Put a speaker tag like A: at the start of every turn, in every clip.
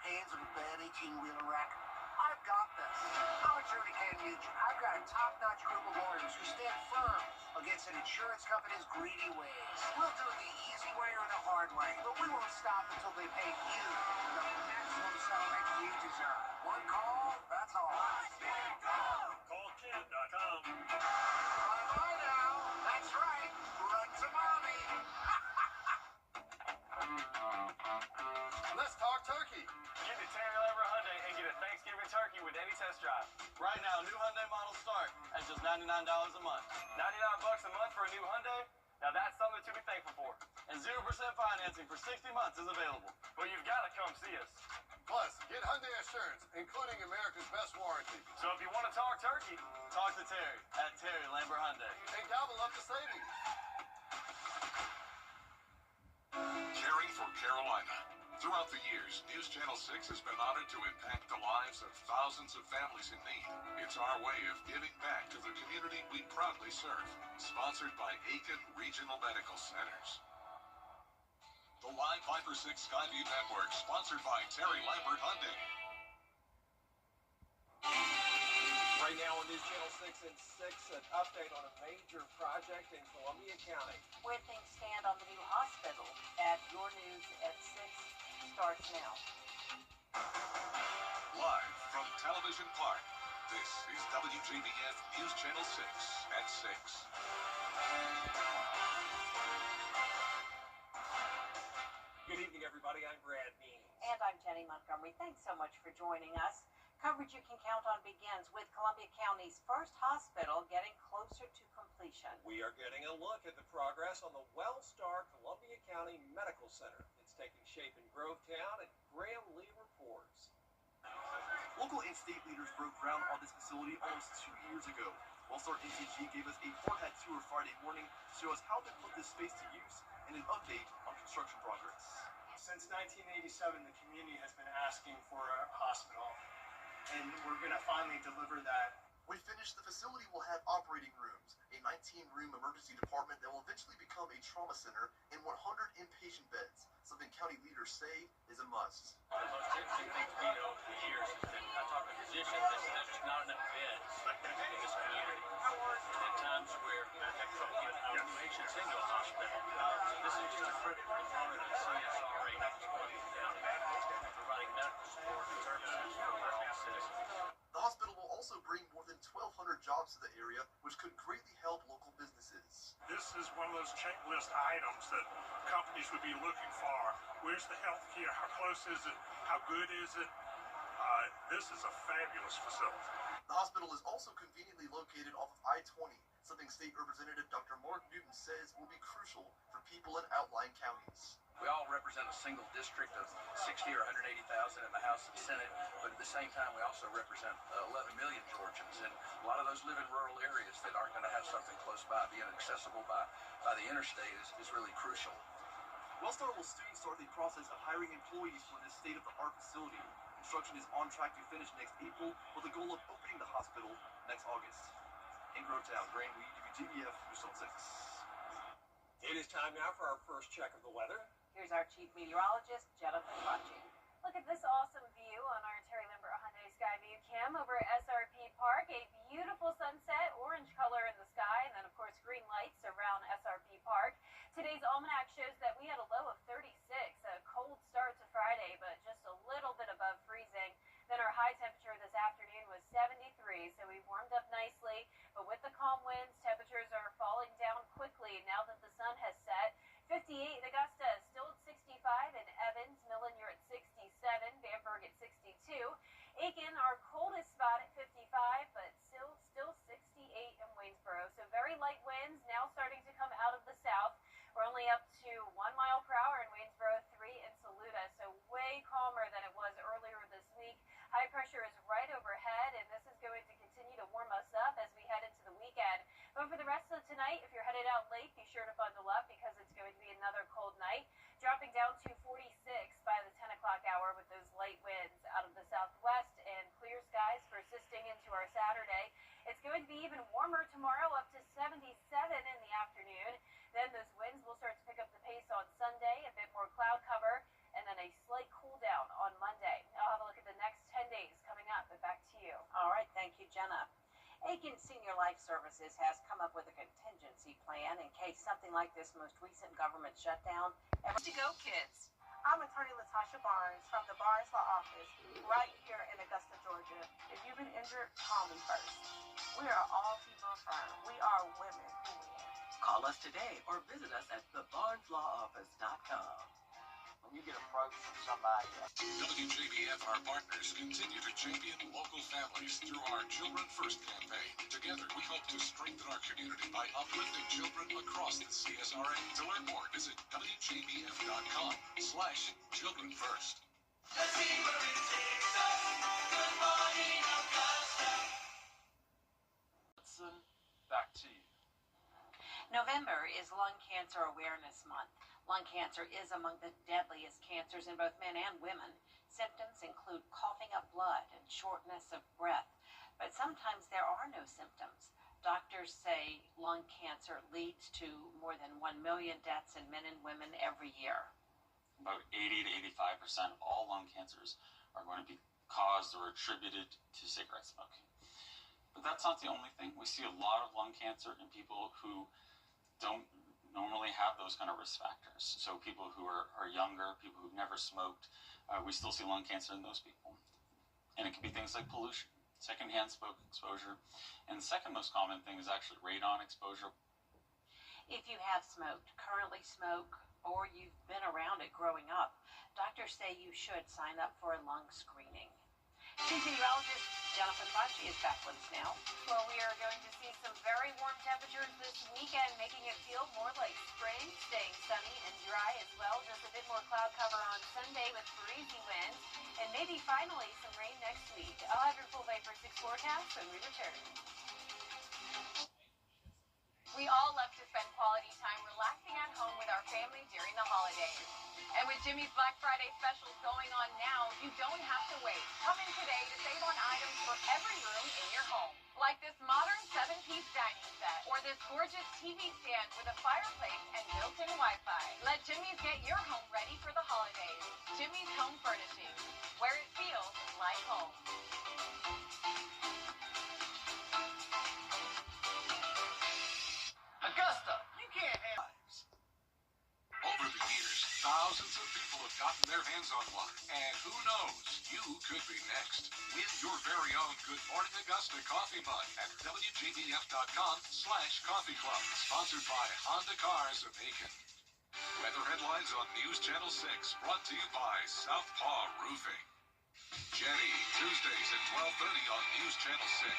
A: pains of a bad 18-wheeler wreck? I've got this. I'm attorney Ken Nugent. I've got a top-notch group of lawyers who stand firm against an insurance company's greedy ways. We'll do it the easy way or the hard way, but we won't stop until they pay you the maximum settlement you deserve. One call, that's all.
B: CallKen.com.
A: Bye-bye now. That's right. Run to mommy.
C: Let's talk turkey.
B: Get to Terry Lambert Hyundai and get a Thanksgiving turkey with any test drive.
D: Right now, new Hyundai models start at just $99 a month.
B: $99 a month for a new Hyundai? Now that's something to be thankful for.
D: And 0% financing for 60 months is available.
B: Well, you've got to come see us.
C: Plus, get Hyundai Assurance, including America's best warranty.
B: So if you want to talk turkey,
D: Talk to Terry at Terry Lambert Hyundai.
C: And gobble up the savings.
E: Caring for Carolina. Throughout the years, News Channel 6 has been honored to impact the lives of thousands of families in need. It's our way of giving back to the community we proudly serve. Sponsored by Aiken Regional Medical Centers. The Live 5 for 6 Skyview Network, sponsored by Terry Lambert Hyundai.
F: Right now on News Channel 6 and 6, an update on a major project in Columbia County.
G: Where things stand on the new hospital at Your News at 6 starts now.
E: Live from Television Park, this is WJBF News Channel 6 at 6.
F: Good evening, everybody. I'm Brad Means.
G: And I'm Jenny Montgomery. Thanks so much for joining us. Coverage you can count on begins with Columbia County's first hospital getting closer to completion.
F: We are getting a look at the progress on the WellStar Columbia County Medical Center. It's taking shape in Grovetown, and Graham Lee reports.
D: Local and state leaders broke ground on this facility almost 2 years ago. WellStar NCG gave us a forehead tour Friday morning to show us how they put this space to use and an update on construction progress.
H: Since 1987, the community has been asking for a hospital, and we're going to finally deliver that.
I: When finished, the facility will have operating rooms, a 19-room emergency department that will eventually become a trauma center, and 100 inpatient beds, something county leaders say is a must.
D: The most interesting thing to me over the years is that I talk to physicians, they say there's just not enough beds in this community. At times where I have trouble getting our patients into a hospital. So this is just a critical component of the CSRA providing medical support and services for all citizens.
I: The hospital will also bring more than 1,200 jobs to the area, which could greatly help local businesses.
J: This is one of those checklist items that companies would be looking for. Where's the health care? How close is it? How good is it? This is a fabulous facility.
I: The hospital is also conveniently located off of I-20, something State Representative Dr. Mark Newton says will be crucial for people in outlying counties.
K: We all represent a single district of 60 or 180,000 in the House and Senate, but at the same time, we also represent 11 million Georgians, and a lot of those live in rural areas that aren't going to have something close by. Being accessible by the interstate is really crucial.
D: WellStar will soon start the process of hiring employees for this state-of-the-art facility. Construction is on track to finish next April, with the goal of opening the hospital next August. In Grovetown, Graham Lee, WJBF, News 6.
F: It is time now for our first check of the weather.
G: Here's our chief meteorologist, Jennifer Fauci.
L: Look at this awesome view on our Terry Lambert Hyundai Skyview Cam over at SRP Park. A beautiful sunset, orange color in the sky, and then, of course, green lights around SRP Park. Today's almanac shows that we had a low of 36, a cold start to Friday, but just a little bit above freezing. Then our high temperature this afternoon was 73, so we warmed up nicely. But with the calm winds, temperatures are falling down quickly now that the sun has set. 58 in Augusta, still at 65 in Evans. Millen, you're at 67. Bamberg at 62. Aiken, our coldest spot at 55, but still 68 in Waynesboro. So very light winds now starting to come out of the south. We're only up to 1 mile per hour in Waynesboro, 3 in Saluda. So way calmer than it was earlier this week. High pressure is right overhead, and this is going to continue to warm us up as we head into the weekend. But for the rest of tonight, if you're headed out late, be sure to bundle up because it's going to be another cold night, dropping down to 46 by the 10 o'clock hour with those light winds out of the southwest and clear skies persisting into our Saturday. It's going to be even warmer tomorrow, up to 77 in the afternoon. Then those winds will start to pick up the pace on Sunday, a bit more cloud cover, and then a slight cool down on Monday.
G: Services has come up with a contingency plan in case something like this most recent government shutdown ever to go, kids. I'm attorney Latasha Barnes from the Barnes Law Office right here in Augusta, Georgia. If you've been injured, call me first. We are all people firm. We are women who win.
M: Call us today or visit us at thebarneslawoffice.com.
A: When you get approached from somebody.
E: WJBF, our partners, continue to champion local families through our Children First campaign. Together, we hope to strengthen our community by uplifting children across the CSRA. To learn more, visit WJBF.com/Children First.
N: Let's see where it takes us. Good morning, Augusta.
B: Back to you.
G: November is Lung Cancer Awareness Month. Lung cancer is among the deadliest cancers in both men and women. Symptoms include coughing up blood and shortness of breath, but sometimes there are no symptoms. Doctors say lung cancer leads to more than 1 million deaths in men and women every year.
O: About 80 to 85% of all lung cancers are going to be caused or attributed to cigarette smoking. But that's not the only thing. We see a lot of lung cancer in people who don't normally have those kind of risk factors. So people who are younger, people who've never smoked, we still see lung cancer in those people. And it can be things like pollution, secondhand smoke exposure, and the second most common thing is actually radon exposure.
G: If you have smoked, currently smoke, or you've been around it growing up, doctors say you should sign up for a lung screening. Meteorologist Jennifer Fauci is back with us now.
L: Well, we are going to see some very warm temperatures this weekend, making it feel more like spring, staying sunny and dry as well. Just a bit more cloud cover on Sunday with breezy winds, and maybe finally some rain next week. I'll have your full Vapor 6 forecast when we return.
P: We all love to spend quality time relaxing at home with our family during the holidays. And with Jimmy's Black Friday specials going on now, you don't have to wait. Come in today to save on items for every room in your home. Like this modern 7-piece dining set, or this gorgeous TV stand with a fireplace and built-in Wi-Fi. Let Jimmy's get your home ready for the holidays. Jimmy's Home Furnishings, where it feels like home.
A: Augusta, you can't have lives.
E: Over the years, thousands of people have gotten their hands on one. And who knows, you could be next. Win your very own Good Morning Augusta coffee mug at WJBF.com/Coffee Club. Sponsored by Honda Cars of Aiken. Weather headlines on News Channel 6, brought to you by Southpaw Roofing. Jenny, Tuesdays at 12:30 on News Channel 6.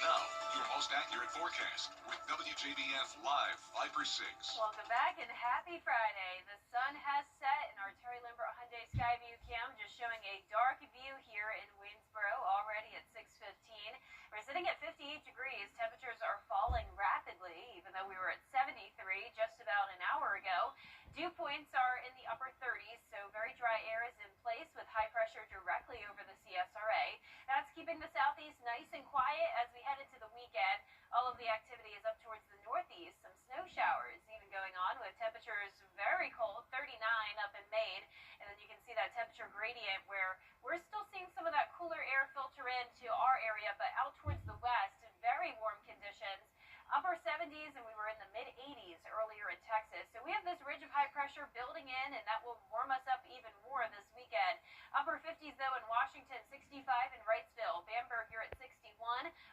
E: Now, your most accurate forecast with WJBF Live Viper 6.
L: Welcome back and happy Friday. The sun has set in our Terry Limber Hyundai Skyview cam, just showing a dark view here in Winsboro already at 6:15. We're sitting at 58 degrees. Temperatures are falling rapidly, even though we were at 73 just about an hour ago. Dew points are in the upper 30s, so very dry air is in place with high pressure directly over the CSRA. That's keeping the southeast nice and quiet as we head into the weekend. All of the activity is up towards the northeast. Some snow showers even going on with temperatures very cold, 39 up in Maine. And then you can see that temperature gradient where we're still seeing some of that cooler air filter into our area, but out towards the west, very warm conditions. Upper 70s, and we were in the mid-80s earlier in Texas. So we have this ridge of high pressure building in, and that will warm us up even more this weekend. Upper 50s, though, in Washington, 65 in Wrightsville. Bamberg, you're at 61.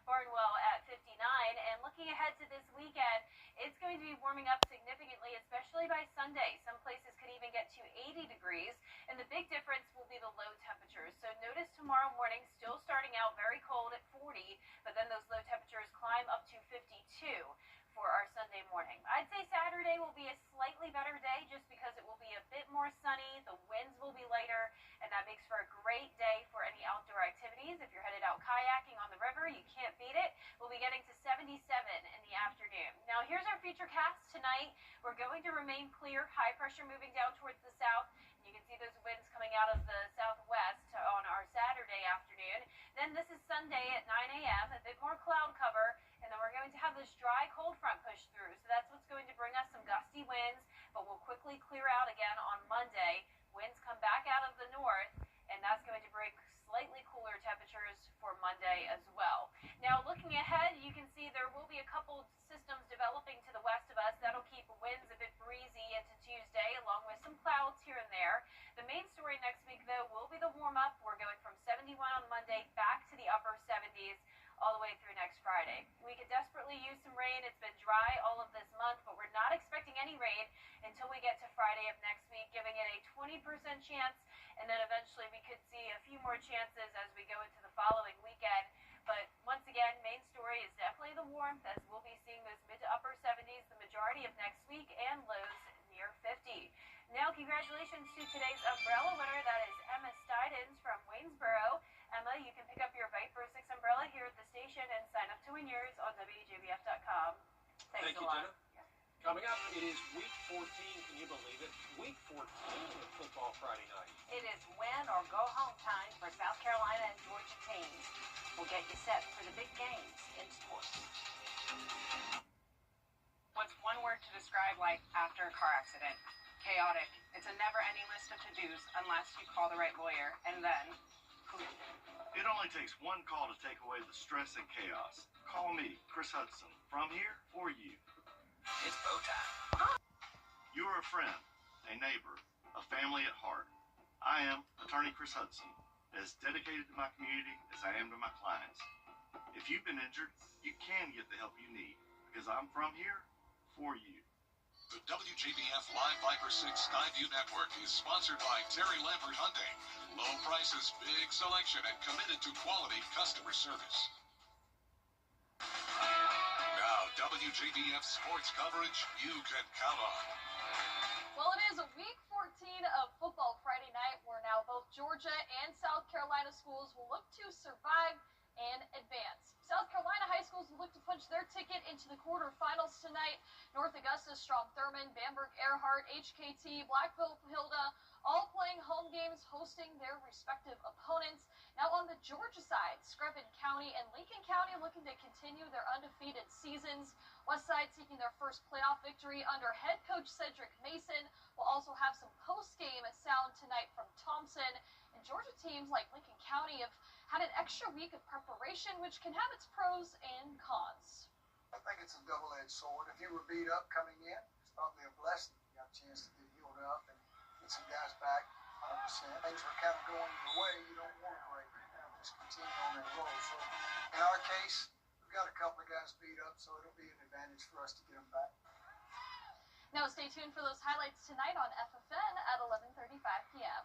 L: Barnwell at 59. And looking ahead to this weekend, it's going to be warming up significantly, especially by Sunday. Some places could even get to 80 degrees. And the big difference will be the low temperatures. So notice tomorrow morning still starting out very cold at 40, but then those low temperatures climb up to 52 for our Sunday morning. I'd say Saturday will be a slightly better day just because it will be a bit more sunny, the winds will be lighter, and that makes for a great day for any outdoor activities. If you're headed out kayaking on the river, you can't beat it. We'll be getting to 77 in the afternoon. Now here's our future cast tonight. We're going to remain clear, high pressure moving down towards the south. You can see those winds coming out of the southwest on our Saturday afternoon. Then this is Sunday at 9 a.m., a bit more cloud cover, and then we're going to have this dry cold front push through. So that's what's going to bring us some gusty winds, but we'll quickly clear out again on Monday. Winds come back out of the north, and that's going to bring slightly cooler temperatures for Monday as well. Now, looking ahead, you can see there will be a couple systems developing to the west of us. That'll keep winds a bit breezy into Tuesday, along with some clouds here and there. The main story next week, though, will be the warm-up. We're going from 71 on Monday back to the upper 70s all the way through next Friday. We could desperately use some rain. It's been dry all of this month, but we're not expecting any rain until we get to Friday of next week, giving it a 20% chance, and then eventually we could see a few more chances as we go into the following weekend. But once again, main story is definitely the warmth, as we'll be seeing those mid to upper 70s the majority of next week and lows near 50. Now, congratulations to today's umbrella winner. That is Emma Stidens from Waynesboro. Emma, you can pick up your Bite for 6 umbrella here at the station and sign up to win yours on WJBF.com.
F: Thank you, Jenna. Coming up, it is Week 14. Can you believe it? Week 14 of football Friday night.
G: It is win or go home time for South Carolina and Georgia teams. We'll get you set for the big games in sports.
Q: What's one word to describe life after a car accident? Chaotic. It's a never-ending list of to-dos unless you call the right lawyer, and then who?
R: It only takes one call to take away the stress and chaos. Call me, Chris Hudson, from here for you.
K: It's bow time.
R: You are a friend, a neighbor, a family at heart. I am attorney Chris Hudson, as dedicated to my community as I am to my clients. If you've been injured, you can get the help you need, because I'm from here for you.
E: The WJBF Live Viper 6 Skyview Network is sponsored by Terry Lambert Hyundai. Low prices, big selection, and committed to quality customer service. Now, WJBF sports coverage you can count on.
P: Well, it is a Week 14 of football Friday night, where now both Georgia and South Carolina schools will look to survive and advance. South Carolina high schools will look to punch their ticket into the quarterfinals tonight. North Augusta, Strom Thurmond, Bamberg, Earhart, HKT, Blackville, Hilda, all playing home games, hosting their respective opponents. Now on the Georgia side, Screven County and Lincoln County looking to continue their undefeated seasons. Westside seeking their first playoff victory under head coach Cedric Mason. Will also have some post-game sound tonight from Thompson. And Georgia teams like Lincoln County have had an extra week of preparation, which can have its pros and cons.
A: I think it's a double-edged sword. If you were beat up coming in, it's probably a blessing. You got a chance to get healed up and get some guys back 100%. Things were kind of going your way. You don't want to break it down. Just continue on that roll. So in our case, we've got a couple of guys beat up, so it'll be an advantage for us to get them back.
P: Now stay tuned for those highlights tonight on FFN at 11:35 p.m.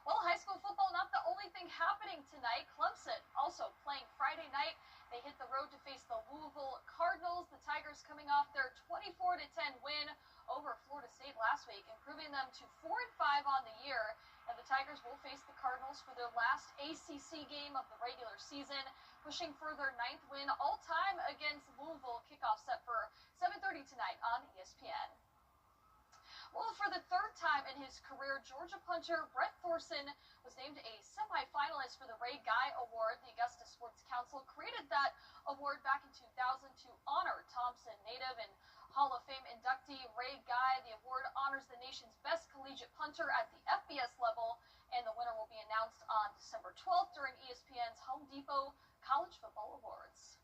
P: Well, high school football not the only thing happening tonight. Clemson also playing Friday night. They hit the road to face the Louisville Cardinals. The Tigers coming off their 24-10 win over Florida State last week, improving them to 4-5 on the year. And the Tigers will face the Cardinals for their last ACC game of the regular season, pushing for their 9th win all-time against Louisville. Kickoff set for 7:30 tonight on ESPN. Well, for the third time in his career, Georgia punter Brett Thorson was named a semifinalist for the Ray Guy Award. The Augusta Sports Council created that award back in 2000 to honor Thompson native and Hall of Fame inductee Ray Guy. The award honors the nation's best collegiate punter at the FBS level, and the winner will be announced on December 12th during ESPN's Home Depot College Football Awards.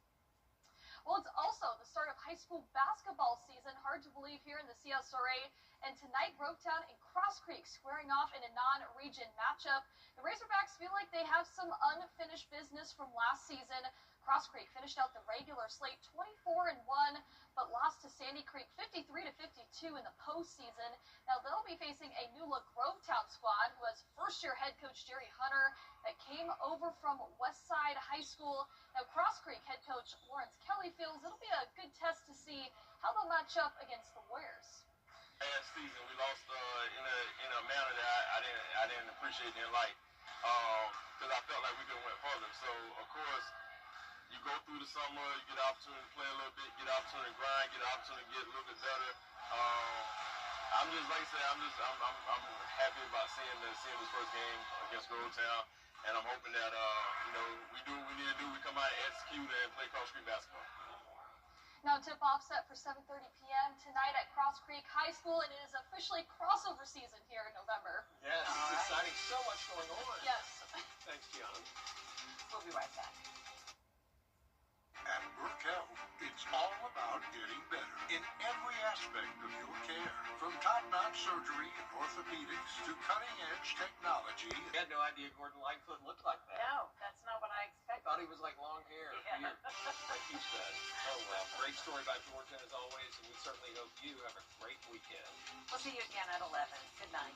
P: Well, it's also the start of high school basketball season. Hard to believe here in the CSRA. And tonight, Grovetown and Cross Creek squaring off in a non-region matchup. The Razorbacks feel like they have some unfinished business from last season. Cross Creek finished out the regular slate 24-1, but lost to Sandy Creek 53-52 in the postseason. Now they'll be facing a new-look Grovetown squad who has first-year head coach Jerry Hunter that came over from Westside High School. Now Cross Creek head coach Lawrence Kelly feels it'll be a good test to see how they'll match up against the Warriors.
S: Last season we lost in a manner that I didn't appreciate and like, because I felt like we could have went further. So of course you go through the summer, you get an opportunity to play a little bit, get an opportunity to grind, get an opportunity to get a little bit better. I'm just like I said, I'm happy about seeing this first game against Grovetown, and I'm hoping that we do what we need to do. We come out and execute and play Cross Creek basketball.
P: Now tip-off set for 7:30 p.m. tonight at Cross Creek High School, and it is officially crossover season here in November.
F: Yes, it's exciting. So much going on.
P: Yes.
F: Thanks, Gianna.
G: We'll be right back.
E: aspect of your care. From top-notch surgery and orthopedics to cutting-edge technology.
F: I had no idea Gordon Lightfoot looked like that.
G: No, that's not what I expected.
F: Thought he was like long hair.
G: Yeah.
F: Weird. Like you said. Oh well, great story about Georgia as always, and we certainly hope you have a great weekend.
G: We'll see you again at 11. Good night.